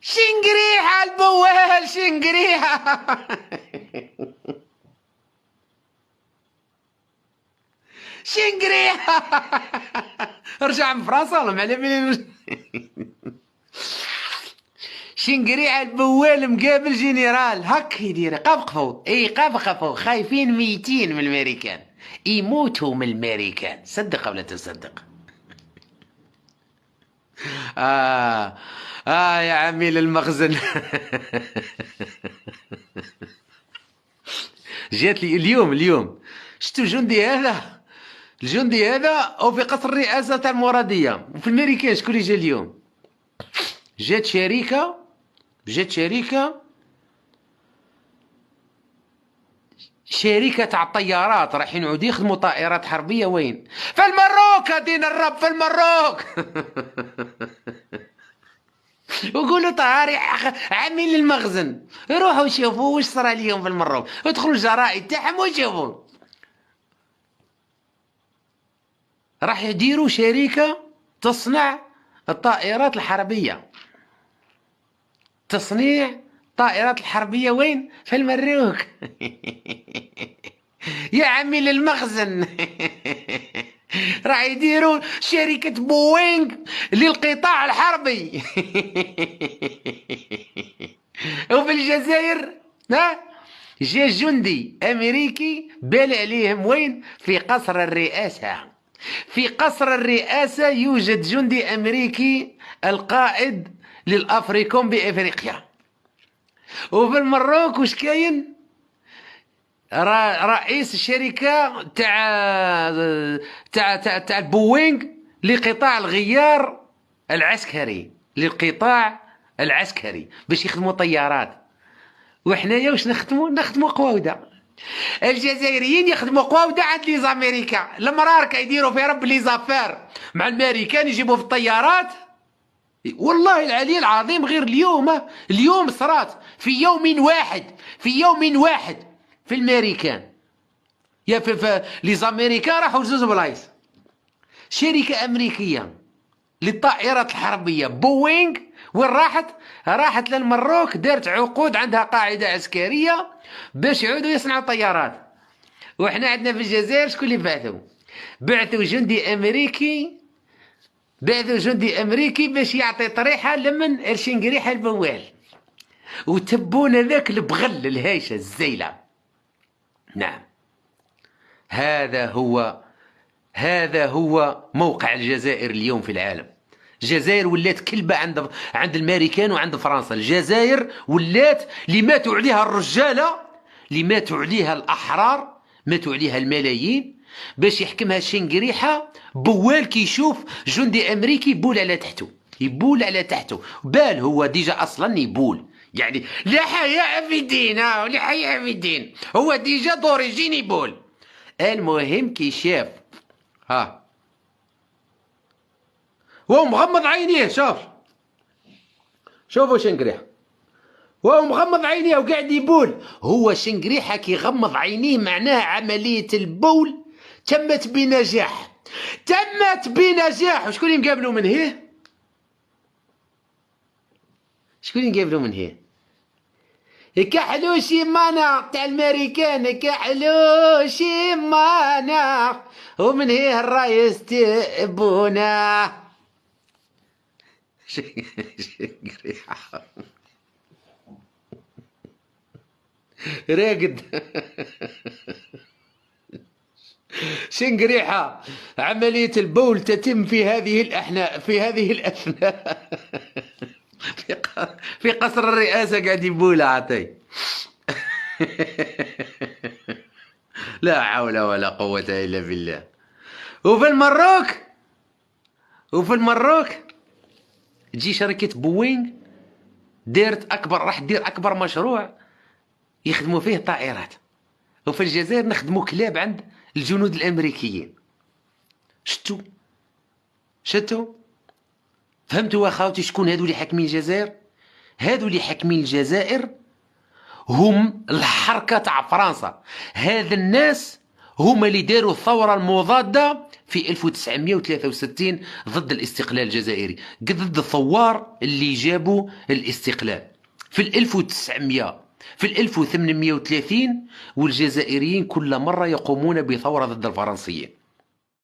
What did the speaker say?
شنقريحة البوال شنقريحة. شنقريحة. رجع من فرنسا والله ما على بالي. شنقريحة البوال مقابل جنرال هك يدير قفقفوا قفقفوا خايفين ميتين من الامريكان يموتوا من الامريكان صدق ولا تصدق. يا عميل المخزن. جات لي اليوم شفتوا الجندي هذا وفي قصر الرئاسة تاع المرادية وفي الامريكان شكون اللي جا اليوم. جات شركة تاع الطيارات رايحين يعودوا يخدموا طائرات حربية وين؟ في المروك دين الرب في المروك. وقولوا طاري عاملين المخزن روحوا شوفوا واش صرا اليوم في المروك ادخلوا الجرائد تاعهم وشوفوا. راح يديروا شركة تصنع الطائرات الحربية. تصنيع الطائرات الحربية وين؟ في المروك. يا عمي للمخزن. راح يديروا شركة بوينغ للقطاع الحربي. وفي الجزائر جا جندي أمريكي بال عليهم وين؟ في قصر الرئاسة. في قصر الرئاسة يوجد جندي أمريكي القائد للأفريكوم بإفريقيا. وفي المروك وش كاين؟ رئيس الشركة تاع بوينغ لقطاع الغيار العسكري للقطاع العسكري باش يخدموا طيارات. وحنايا واش نخدموا قواودة. الجزائريين يخدموا قواودة عند لي زاميريكا. المراركة يديروا في رب لي زافير مع الامريكان يجيبوا في الطيارات. والله العلي العظيم غير اليوم صرات في يوم واحد في الامريكان يا في لي زاميريكان راحوا لزوز بلايص. شركة أمريكية للطائرات الحربية بوينغ وين راحت للمروك دارت عقود عندها قاعدة عسكرية باش يعودوا يصنعوا طيارات. وإحنا عندنا في الجزائر شكون اللي بعثوا جندي أمريكي باش يعطي طريحة لمن الشنقريحة البوال وتبونا ذاك البغل الهايشة الزيلة. نعم هذا هو موقع الجزائر اليوم في العالم. الجزائر ولات كلبة عند الامريكان وعند فرنسا. الجزائر ولات اللي ماتوا عليها الرجالة اللي ماتوا عليها الأحرار ماتوا عليها الملايين باش يحكمها شنقريحة بوال كي يشوف جندي أمريكي يبول على تحته بال هو ديجا أصلا يبول يعني لا حياء في الدين لا حياء في الدين هو ديجا دوريجين يبول. المهم كي شاف وهو مغمض عينيه شوفوا شنقريحة وهو مغمض عينيه وقاعد يبول. هو شنقريحة كي يغمض عينيه معناه عملية البول تمت بنجاح. وشكون اللي مقابلوا من هيه؟ كحلوشي مانا تاع الامريكان كحلوشي مانا ومن هيه الرايس تبونا. شنقريحة راقد. شنقريحة عملية البول تتم في هذه الأثناء. في قصر الرئاسة قاعد يبول عطي. لا حول ولا قوة إلا بالله. وفي المروك تجي شركة بوينغ راح تدير أكبر مشروع يخدموا فيه طائرات. وفي الجزائر نخدموا كلاب عند الجنود الأمريكيين. شتو فهمتوا اخوتي شكون هادو اللي حاكمين الجزائر؟ هادو اللي حاكمين الجزائر هم الحركة تاع فرنسا. هذا الناس هما اللي داروا الثورة المضادة في 1963 ضد الاستقلال الجزائري، ضد الثوار اللي جابوا الاستقلال. في 1900 في 1830 والجزائريين كل مرة يقومون بثورة ضد الفرنسيين.